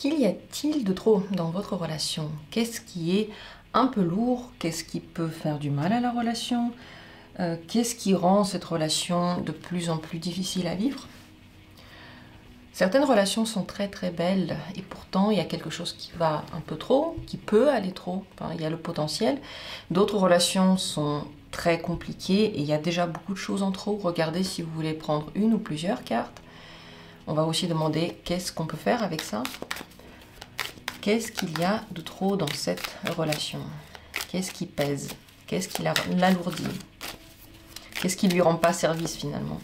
Qu'y a-t-il de trop dans votre relation? Qu'est-ce qui est un peu lourd? Qu'est-ce qui peut faire du mal à la relation? Qu'est-ce qui rend cette relation de plus en plus difficile à vivre? Certaines relations sont très très belles et pourtant il y a quelque chose qui va un peu trop, qui peut aller trop, enfin, il y a le potentiel. D'autres relations sont très compliquées et il y a déjà beaucoup de choses en trop. Regardez si vous voulez prendre une ou plusieurs cartes. On va aussi demander qu'est-ce qu'on peut faire avec ça. Qu'est-ce qu'il y a de trop dans cette relation? Qu'est-ce qui pèse? Qu'est-ce qui l'alourdit? Qu'est-ce qui lui rend pas service finalement?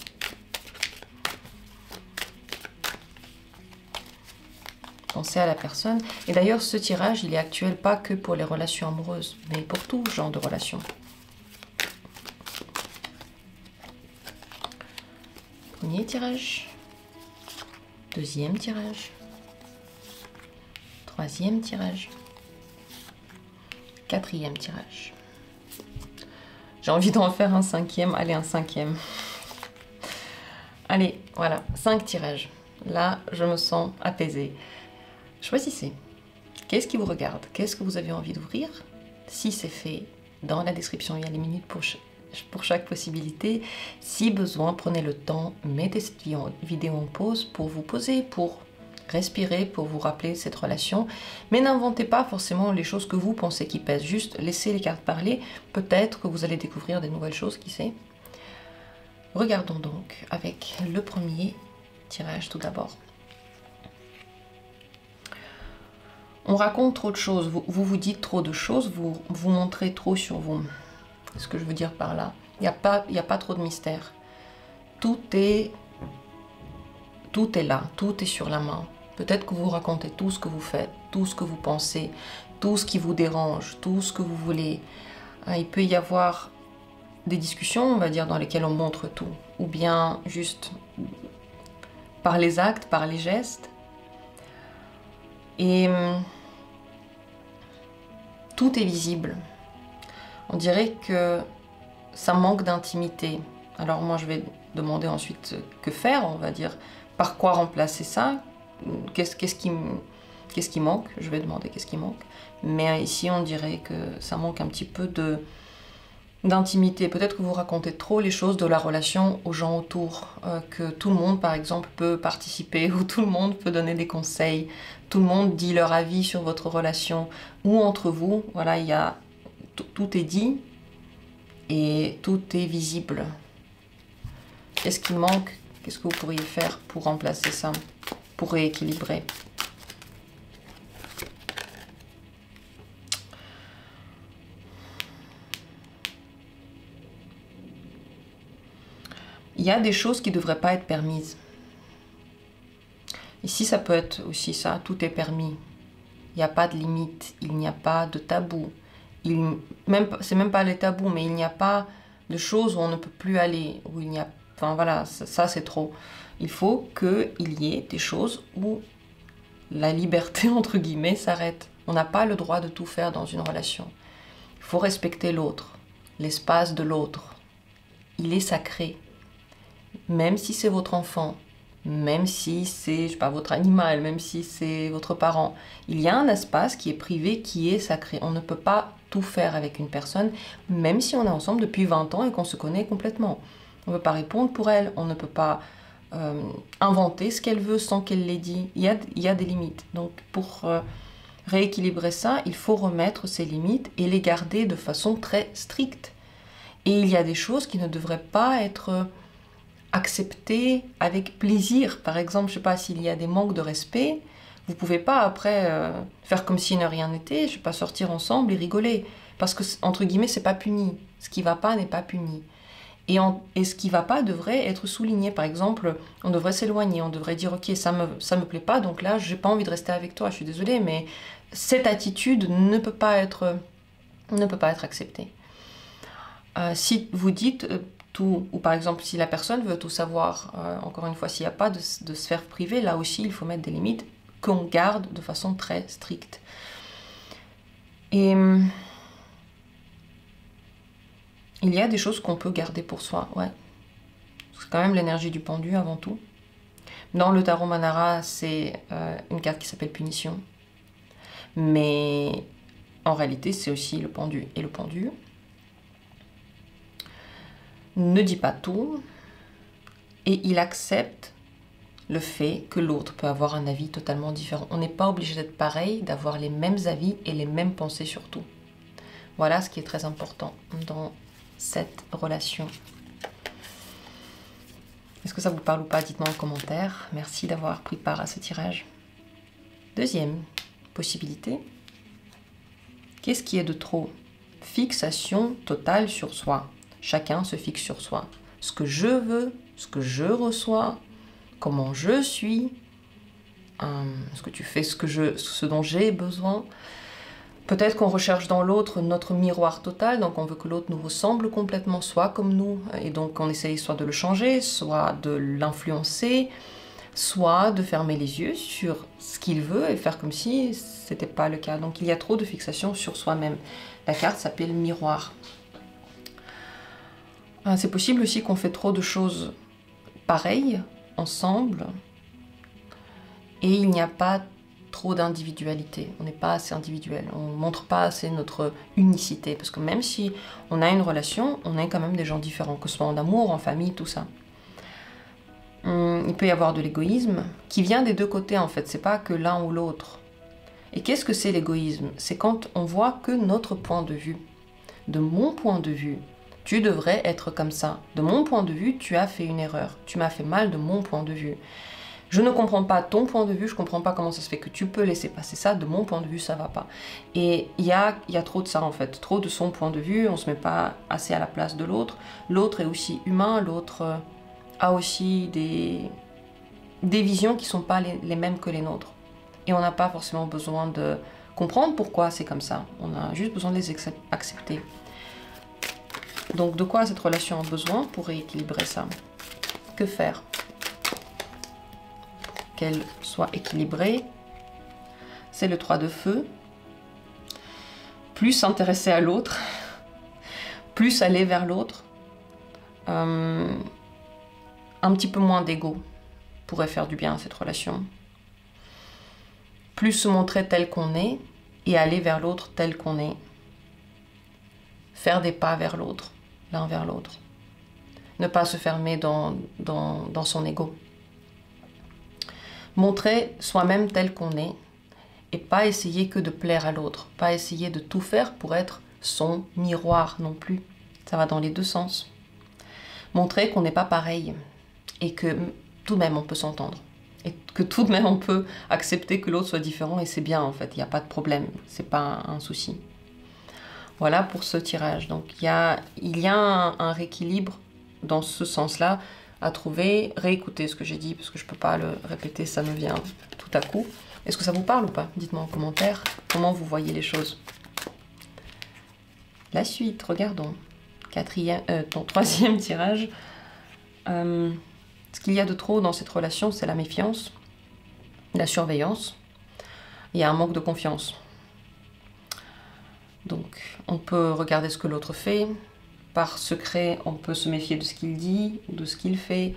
Pensez à la personne. Et d'ailleurs, ce tirage, il est actuel pas que pour les relations amoureuses, mais pour tout genre de relations. Premier tirage. Deuxième tirage. Troisième tirage. Quatrième tirage. J'ai envie d'en faire un cinquième. Allez, un cinquième. Allez, voilà, 5 tirages. Là, je me sens apaisée. Choisissez. Qu'est-ce qui vous regarde? Qu'est-ce que vous avez envie d'ouvrir? Si c'est fait, dans la description, il y a les minutes pour chaque possibilité. Si besoin, prenez le temps, mettez cette vidéo en pause pour vous poser, pour respirer, pour vous rappeler cette relation. Mais n'inventez pas forcément les choses que vous pensez qui pèsent. Juste laissez les cartes parler. Peut-être que vous allez découvrir des nouvelles choses, qui sait. Regardons donc avec le premier tirage tout d'abord. On raconte trop de choses, vous dites trop de choses, vous montrez trop sur vous. C'est ce que je veux dire par là. Il n'y a pas trop de mystère. Tout est là, tout est sur la main. Peut-être que vous racontez tout ce que vous faites, tout ce que vous pensez, tout ce qui vous dérange, tout ce que vous voulez. Il peut y avoir des discussions, on va dire, dans lesquelles on montre tout. Ou bien juste par les actes, par les gestes. Et tout est visible. On dirait que ça manque d'intimité. Alors moi je vais demander ensuite que faire, on va dire, par quoi remplacer ça, qu'est-ce qui manque, je vais demander qu'est-ce qui manque. Mais ici on dirait que ça manque un petit peu d'intimité. Peut-être que vous racontez trop les choses de la relation aux gens autour, que tout le monde par exemple peut participer, ou tout le monde peut donner des conseils, tout le monde dit leur avis sur votre relation, ou entre vous, voilà, il y a tout est dit et tout est visible. Qu'est-ce qui manque? Qu'est-ce que vous pourriez faire pour remplacer ça, pour rééquilibrer? Il y a des choses qui ne devraient pas être permises. Ici, ça peut être aussi ça, tout est permis. Il n'y a pas de limite, il n'y a pas de tabou. C'est même pas les tabous, mais il n'y a pas de choses où on ne peut plus aller, où il n'y a... Enfin voilà, ça c'est trop. Il faut qu'il y ait des choses où la liberté, entre guillemets, s'arrête. On n'a pas le droit de tout faire dans une relation. Il faut respecter l'autre, l'espace de l'autre. Il est sacré. Même si c'est votre enfant, même si c'est, je sais pas, votre animal, même si c'est votre parent, il y a un espace qui est privé, qui est sacré. On ne peut pas tout faire avec une personne, même si on est ensemble depuis 20 ans et qu'on se connaît complètement. On ne peut pas répondre pour elle, on ne peut pas inventer ce qu'elle veut sans qu'elle l'ait dit. Il y a des limites. Donc pour rééquilibrer ça, il faut remettre ces limites et les garder de façon très stricte. Et il y a des choses qui ne devraient pas être acceptées avec plaisir. Par exemple, je sais pas, s'il y a des manques de respect, vous pouvez pas après faire comme si rien n'était, je sais pas, sortir ensemble et rigoler. Parce que, entre guillemets, c'est pas puni. Ce qui va pas n'est pas puni. Et ce qui va pas devrait être souligné. Par exemple, on devrait s'éloigner, on devrait dire « Ok, ça me plaît pas, donc là, j'ai pas envie de rester avec toi, je suis désolée, mais cette attitude ne peut pas être acceptée. » Si vous dites tout, ou par exemple, si la personne veut tout savoir, encore une fois, s'il n'y a pas de sphère privée, là aussi, il faut mettre des limites qu'on garde de façon très stricte. Et il y a des choses qu'on peut garder pour soi, ouais. C'est quand même l'énergie du pendu avant tout. Dans le tarot Manara, c'est une carte qui s'appelle Punition. Mais en réalité, c'est aussi le pendu. Et le pendu ne dit pas tout. Et il accepte le fait que l'autre peut avoir un avis totalement différent. On n'est pas obligé d'être pareil, d'avoir les mêmes avis et les mêmes pensées surtout. Voilà ce qui est très important dans cette relation. Est-ce que ça vous parle ou pas? Dites-moi en commentaire. Merci d'avoir pris part à ce tirage. Deuxième possibilité. Qu'est-ce qui est de trop? Fixation totale sur soi. Chacun se fixe sur soi. Ce que je veux, ce que je reçois, comment je suis, ce que tu fais, ce dont j'ai besoin. Peut-être qu'on recherche dans l'autre notre miroir total, donc on veut que l'autre nous ressemble complètement, soit comme nous, et donc on essaye soit de le changer, soit de l'influencer, soit de fermer les yeux sur ce qu'il veut et faire comme si ce n'était pas le cas. Donc il y a trop de fixation sur soi-même. La carte s'appelle miroir. C'est possible aussi qu'on fait trop de choses pareilles, ensemble, et il n'y a pas trop d'individualité. On n'est pas assez individuel, on ne montre pas assez notre unicité, parce que même si on a une relation, on est quand même des gens différents, que ce soit en amour, en famille, tout ça. Il peut y avoir de l'égoïsme qui vient des deux côtés en fait, c'est pas que l'un ou l'autre. Et qu'est-ce que c'est l'égoïsme? C'est quand on voit que notre point de vue. De mon point de vue, tu devrais être comme ça. De mon point de vue, tu as fait une erreur. Tu m'as fait mal de mon point de vue. Je ne comprends pas ton point de vue, je ne comprends pas comment ça se fait que tu peux laisser passer ça. De mon point de vue, ça ne va pas. Et il y a trop de ça en fait, trop de son point de vue. On ne se met pas assez à la place de l'autre. L'autre est aussi humain, l'autre a aussi des visions qui ne sont pas les mêmes que les nôtres. Et on n'a pas forcément besoin de comprendre pourquoi c'est comme ça. On a juste besoin de les accepter. Donc de quoi cette relation a besoin pour rééquilibrer ça? Que faire? Qu'elle soit équilibrée. C'est le 3 de feu. Plus s'intéresser à l'autre, plus aller vers l'autre. Un petit peu moins d'ego pourrait faire du bien à cette relation. Plus se montrer tel qu'on est et aller vers l'autre tel qu'on est. Faire des pas vers l'autre, l'un vers l'autre. Ne pas se fermer dans son ego. Montrer soi-même tel qu'on est et pas essayer que de plaire à l'autre. Pas essayer de tout faire pour être son miroir non plus. Ça va dans les deux sens. Montrer qu'on n'est pas pareil et que tout de même on peut s'entendre. Et que tout de même on peut accepter que l'autre soit différent et c'est bien en fait, il n'y a pas de problème, c'est pas un souci. Voilà pour ce tirage. Donc il y a un rééquilibre dans ce sens-là à trouver. Réécoutez ce que j'ai dit parce que je ne peux pas le répéter, ça me vient tout à coup. Est-ce que ça vous parle ou pas? Dites-moi en commentaire comment vous voyez les choses. La suite, regardons. Troisième tirage. Ce qu'il y a de trop dans cette relation, c'est la méfiance, la surveillance. Il y a un manque de confiance. Donc, on peut regarder ce que l'autre fait. Par secret, on peut se méfier de ce qu'il dit, de ce qu'il fait.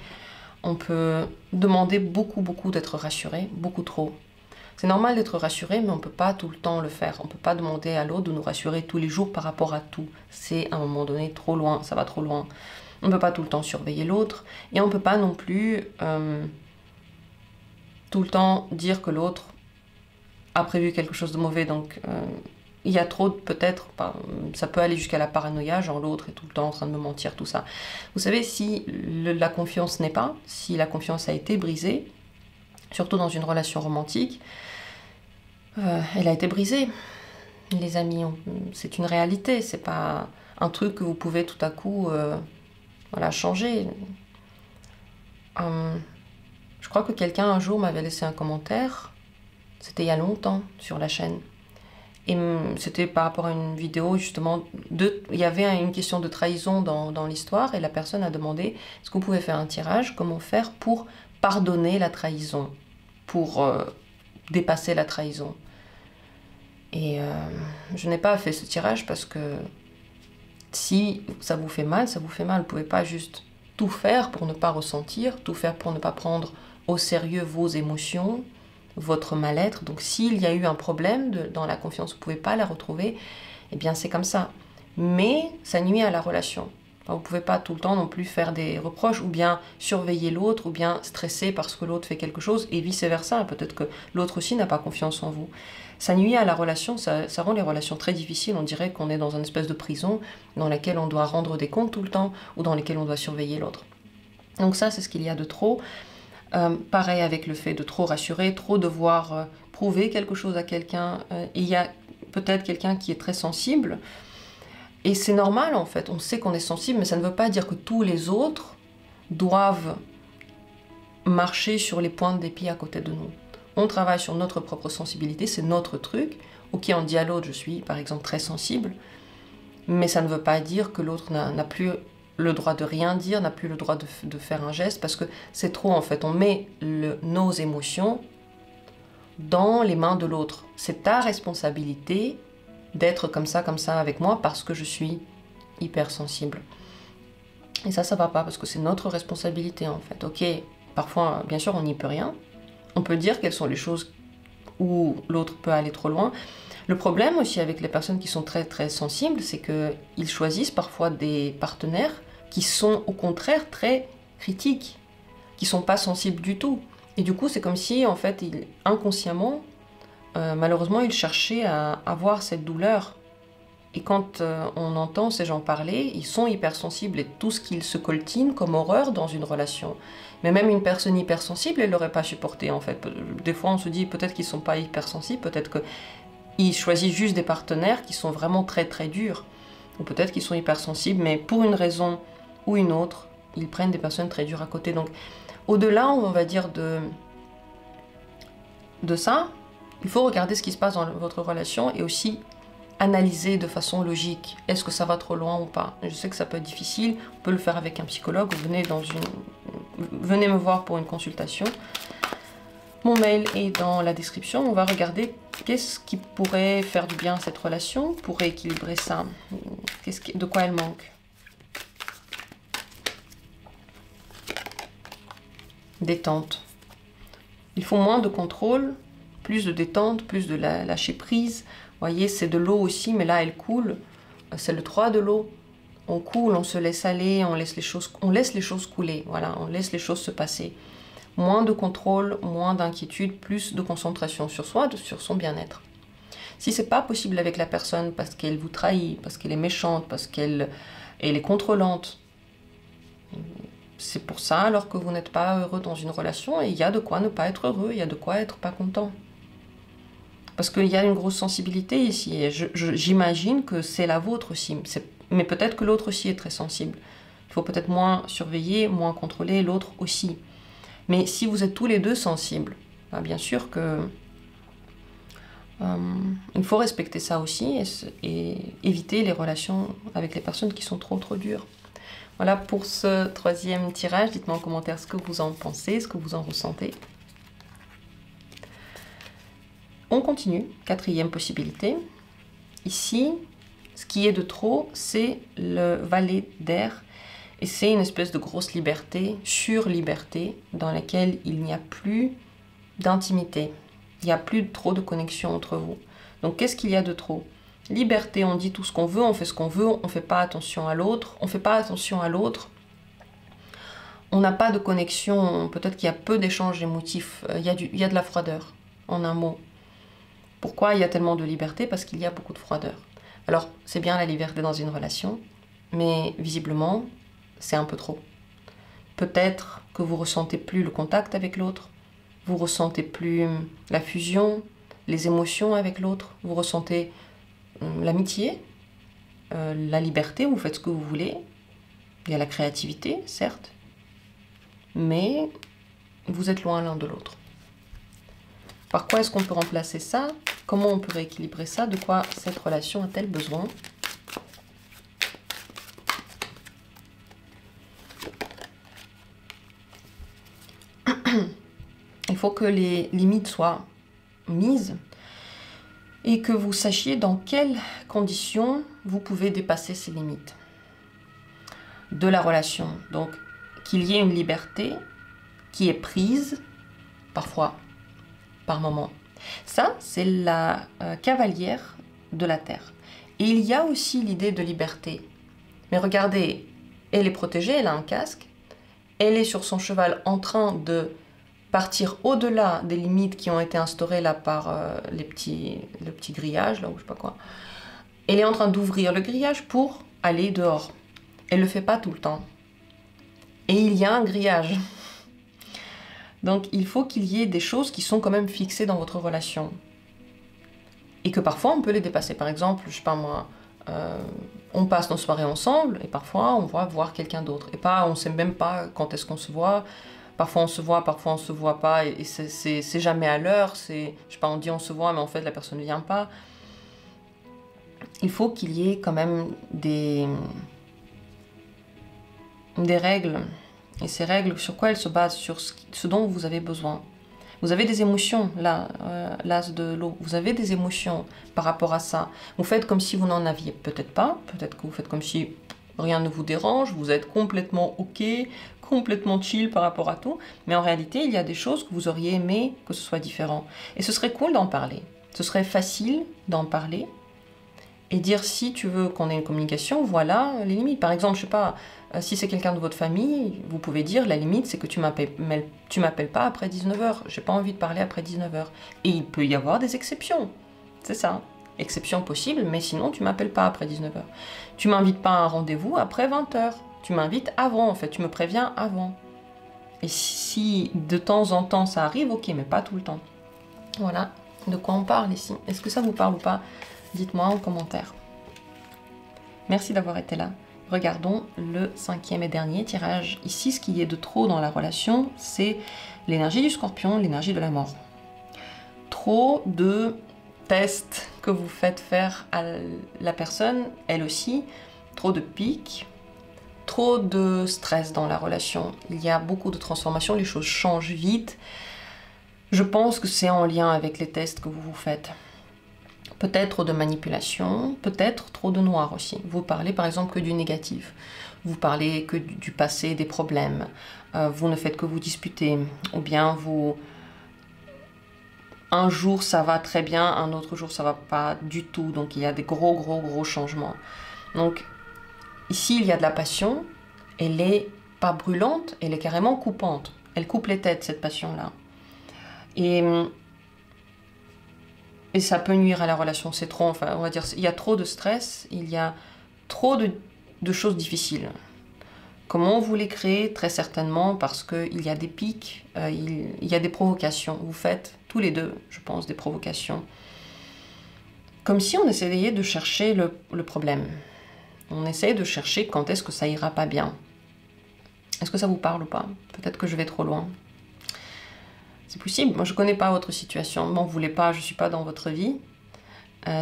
On peut demander beaucoup d'être rassuré, beaucoup trop. C'est normal d'être rassuré, mais on ne peut pas tout le temps le faire. On ne peut pas demander à l'autre de nous rassurer tous les jours par rapport à tout. C'est à un moment donné trop loin, ça va trop loin. On ne peut pas tout le temps surveiller l'autre. Et on ne peut pas non plus tout le temps dire que l'autre a prévu quelque chose de mauvais. Donc, il y a trop, peut-être, ça peut aller jusqu'à la paranoïa, genre l'autre est tout le temps en train de me mentir, tout ça. Vous savez, si la confiance n'est pas, si la confiance a été brisée, surtout dans une relation romantique, elle a été brisée. Les amis, c'est une réalité, c'est pas un truc que vous pouvez tout à coup voilà, changer. Je crois que quelqu'un un jour m'avait laissé un commentaire, c'était il y a longtemps sur la chaîne. Et c'était par rapport à une vidéo, justement, il y avait une question de trahison dans l'histoire, et la personne a demandé, est-ce que vous pouvez faire un tirage, comment faire pour pardonner la trahison, pour dépasser la trahison. Et je n'ai pas fait ce tirage parce que si ça vous fait mal, ça vous fait mal. Vous ne pouvez pas juste tout faire pour ne pas ressentir, tout faire pour ne pas prendre au sérieux vos émotions, votre mal-être. Donc s'il y a eu un problème dans la confiance, vous ne pouvez pas la retrouver, eh bien c'est comme ça. Mais ça nuit à la relation. Enfin, vous ne pouvez pas tout le temps non plus faire des reproches ou bien surveiller l'autre ou bien stresser parce que l'autre fait quelque chose et vice-versa. Peut-être que l'autre aussi n'a pas confiance en vous. Ça nuit à la relation, ça rend les relations très difficiles. On dirait qu'on est dans une espèce de prison dans laquelle on doit rendre des comptes tout le temps ou dans laquelle on doit surveiller l'autre. Donc ça, c'est ce qu'il y a de trop. Pareil avec le fait de trop rassurer, trop devoir prouver quelque chose à quelqu'un. Il y a peut-être quelqu'un qui est très sensible. Et c'est normal en fait, on sait qu'on est sensible, mais ça ne veut pas dire que tous les autres doivent marcher sur les pointes des pieds à côté de nous. On travaille sur notre propre sensibilité, c'est notre truc. Ok, on dit à l'autre, je suis par exemple très sensible, mais ça ne veut pas dire que l'autre n'a plus le droit de rien dire, n'a plus le droit de faire un geste, parce que c'est trop en fait. On met nos émotions dans les mains de l'autre. C'est ta responsabilité d'être comme ça avec moi parce que je suis hypersensible. Et ça va pas parce que c'est notre responsabilité en fait. Ok, parfois, bien sûr, on n'y peut rien. On peut dire quelles sont les choses où l'autre peut aller trop loin. Le problème aussi avec les personnes qui sont très très sensibles, c'est qu'ils choisissent parfois des partenaires qui sont au contraire très critiques, qui sont pas sensibles du tout. Et du coup, c'est comme si en fait, inconsciemment, malheureusement, ils cherchaient à avoir cette douleur. Et quand on entend ces gens parler, ils sont hypersensibles et tout ce qu'ils se coltinent comme horreur dans une relation. Mais même une personne hypersensible, elle ne l'aurait pas supporté en fait. Des fois, on se dit peut-être qu'ils ne sont pas hypersensibles, peut-être qu'ils choisissent juste des partenaires qui sont vraiment très très durs. Ou peut-être qu'ils sont hypersensibles, mais pour une raison ou une autre, ils prennent des personnes très dures à côté. Donc, au-delà, on va dire, de ça, il faut regarder ce qui se passe dans votre relation et aussi analyser de façon logique. Est-ce que ça va trop loin ou pas? Je sais que ça peut être difficile. On peut le faire avec un psychologue. Venez me voir pour une consultation. Mon mail est dans la description. On va regarder qu'est-ce qui pourrait faire du bien à cette relation pour rééquilibrer ça. De quoi elle manque? Détente. Il faut moins de contrôle, plus de détente, plus de lâcher prise. Vous voyez, c'est de l'eau aussi, mais là, elle coule. C'est le 3 de l'eau. On coule, on se laisse aller, on laisse les choses couler. Voilà, on laisse les choses se passer. Moins de contrôle, moins d'inquiétude, plus de concentration sur soi, sur son bien-être. Si c'est pas possible avec la personne parce qu'elle vous trahit, parce qu'elle est méchante, parce qu'elle est contrôlante, c'est pour ça alors que vous n'êtes pas heureux dans une relation et il y a de quoi ne pas être heureux, il y a de quoi être pas content. Parce qu'il y a une grosse sensibilité ici et j'imagine que c'est la vôtre aussi. Mais peut-être que l'autre aussi est très sensible. Il faut peut-être moins surveiller, moins contrôler l'autre aussi. Mais si vous êtes tous les deux sensibles, bah bien sûr que il faut respecter ça aussi et éviter les relations avec les personnes qui sont trop dures. Voilà pour ce 3e tirage. Dites-moi en commentaire ce que vous en pensez, ce que vous en ressentez. On continue. 4e possibilité. Ici, ce qui est de trop, c'est le valet d'air. Et c'est une espèce de grosse liberté, sur-liberté, dans laquelle il n'y a plus d'intimité. Il n'y a plus trop de connexion entre vous. Donc, qu'est-ce qu'il y a de trop? Liberté, on dit tout ce qu'on veut, on fait ce qu'on veut, on ne fait pas attention à l'autre. On ne fait pas attention à l'autre. On n'a pas de connexion, peut-être qu'il y a peu d'échanges émotifs. Il y a de la froideur, en un mot. Pourquoi il y a tellement de liberté? Parce qu'il y a beaucoup de froideur. Alors, c'est bien la liberté dans une relation, mais visiblement, c'est un peu trop. Peut-être que vous ressentez plus le contact avec l'autre, vous ressentez plus la fusion, les émotions avec l'autre, vous ressentez l'amitié, la liberté, vous faites ce que vous voulez. Il y a la créativité, certes, mais vous êtes loin l'un de l'autre. Par quoi est-ce qu'on peut remplacer ça? Comment on peut rééquilibrer ça? De quoi cette relation a-t-elle besoin? Il faut que les limites soient mises et que vous sachiez dans quelles conditions vous pouvez dépasser ces limites de la relation. Donc, qu'il y ait une liberté qui est prise parfois, par moment. Ça, c'est la cavalière de la Terre. Et il y a aussi l'idée de liberté. Mais regardez, elle est protégée, elle a un casque, elle est sur son cheval en train de partir au-delà des limites qui ont été instaurées là par le petit grillage, là, ou je sais pas quoi. Elle est en train d'ouvrir le grillage pour aller dehors. Elle ne le fait pas tout le temps. Et il y a un grillage. Donc il faut qu'il y ait des choses qui sont quand même fixées dans votre relation. Et que parfois on peut les dépasser. Par exemple, je sais pas moi, on passe nos soirées ensemble et parfois on va voir quelqu'un d'autre. Et pas, on sait même pas quand est-ce qu'on se voit. Parfois on se voit, parfois on se voit pas. Et c'est jamais à l'heure. Je sais pas, on dit on se voit, mais en fait la personne ne vient pas. Il faut qu'il y ait quand même des règles. Et ces règles, sur quoi elles se basent? Sur ce dont vous avez besoin. Vous avez des émotions, là, l'as de l'eau. Vous avez des émotions par rapport à ça. Vous faites comme si vous n'en aviez peut-être pas. Peut-être que vous faites comme si rien ne vous dérange. Vous êtes complètement OK, complètement chill par rapport à tout. Mais en réalité, il y a des choses que vous auriez aimé que ce soit différent. Et ce serait cool d'en parler. Ce serait facile d'en parler. Et dire, si tu veux qu'on ait une communication, voilà les limites. Par exemple, je sais pas, si c'est quelqu'un de votre famille, vous pouvez dire, la limite, c'est que tu m'appelles pas après 19h. J'ai pas envie de parler après 19h. Et il peut y avoir des exceptions. C'est ça. Exception possible, mais sinon, tu m'appelles pas après 19h. Tu m'invites pas à un rendez-vous après 20h. Tu m'invites avant, en fait. Tu me préviens avant. Et si de temps en temps ça arrive, ok, mais pas tout le temps. Voilà de quoi on parle ici. Est-ce que ça vous parle ou pas? Dites-moi en commentaire. Merci d'avoir été là. Regardons le 5e et dernier tirage. Ici, ce qui est de trop dans la relation, c'est l'énergie du scorpion, l'énergie de la mort. Trop de tests que vous faites faire à la personne, elle aussi. Trop de pics, trop de stress dans la relation. Il y a beaucoup de transformations, les choses changent vite. Je pense que c'est en lien avec les tests que vous vous faites. Peut-être trop de manipulation, peut-être trop de noir aussi. Vous parlez par exemple que du négatif. Vous parlez que du passé, des problèmes. Vous ne faites que vous disputer. Ou bien vous... Un jour ça va très bien, un autre jour ça va pas du tout. Donc il y a des gros changements. Donc ici il y a de la passion. Elle est pas brûlante, elle est carrément coupante. Elle coupe les têtes, cette passion-là. Et ça peut nuire à la relation, c'est trop, enfin, on va dire, il y a trop de stress, il y a trop de choses difficiles. Comment vous les créez? Très certainement parce qu'il y a des pics, il y a des provocations. Vous faites tous les deux, je pense, des provocations. Comme si on essayait de chercher le problème. On essaye de chercher quand est-ce que ça ira pas bien. Est-ce que ça vous parle ou pas? Peut-être que je vais trop loin. C'est possible, moi je ne connais pas votre situation, m'en voulez pas, je ne suis pas dans votre vie.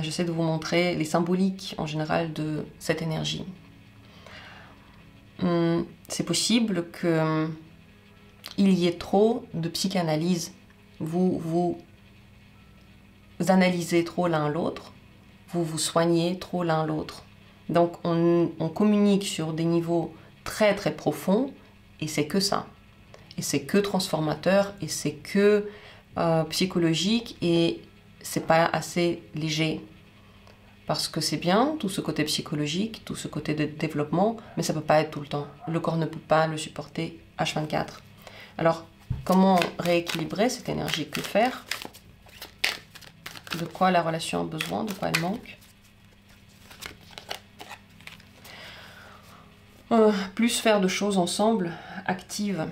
J'essaie de vous montrer les symboliques en général de cette énergie. C'est possible qu'il y ait trop de psychanalyse. Vous analysez trop l'un l'autre, vous vous soignez trop l'un l'autre. Donc on communique sur des niveaux très profonds et c'est que ça. Et c'est que transformateur, et c'est que psychologique, et c'est pas assez léger. Parce que c'est bien, tout ce côté psychologique, tout ce côté de développement, mais ça peut pas être tout le temps. Le corps ne peut pas le supporter H24. Alors, comment rééquilibrer cette énergie? Que faire? De quoi la relation a besoin? De quoi elle manque? Plus faire de choses ensemble, actives.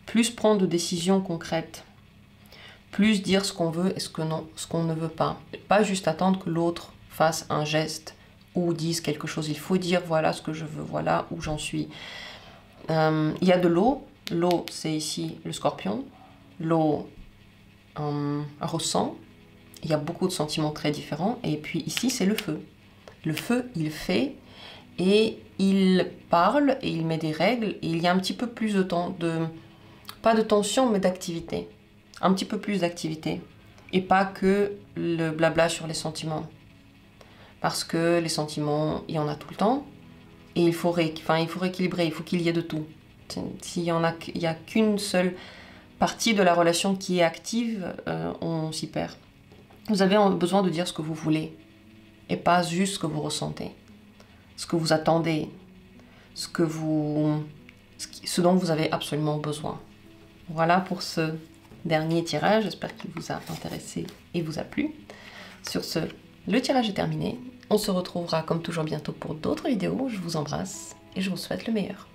Plus prendre de décisions concrètes, plus dire ce qu'on veut et ce qu'on ne veut pas. Pas juste attendre que l'autre fasse un geste ou dise quelque chose. Il faut dire voilà ce que je veux, voilà où j'en suis. Il y a de l'eau. L'eau, c'est ici le scorpion. L'eau ressent. Il y a beaucoup de sentiments très différents. Et puis ici, c'est le feu. Le feu, il fait et il parle et il met des règles. Et il y a un petit peu plus de temps pas de tension, mais d'activité. Un petit peu plus d'activité. Et pas que le blabla sur les sentiments. Parce que les sentiments, il y en a tout le temps. Et il faut rééquilibrer, il faut qu'il y ait de tout. S'il y a qu'une seule partie de la relation qui est active, on s'y perd. Vous avez besoin de dire ce que vous voulez et pas juste ce que vous ressentez, ce que vous attendez, ce dont vous avez absolument besoin. Voilà pour ce dernier tirage, j'espère qu'il vous a intéressé et vous a plu. Sur ce, le tirage est terminé. On se retrouvera comme toujours bientôt pour d'autres vidéos. Je vous embrasse et je vous souhaite le meilleur.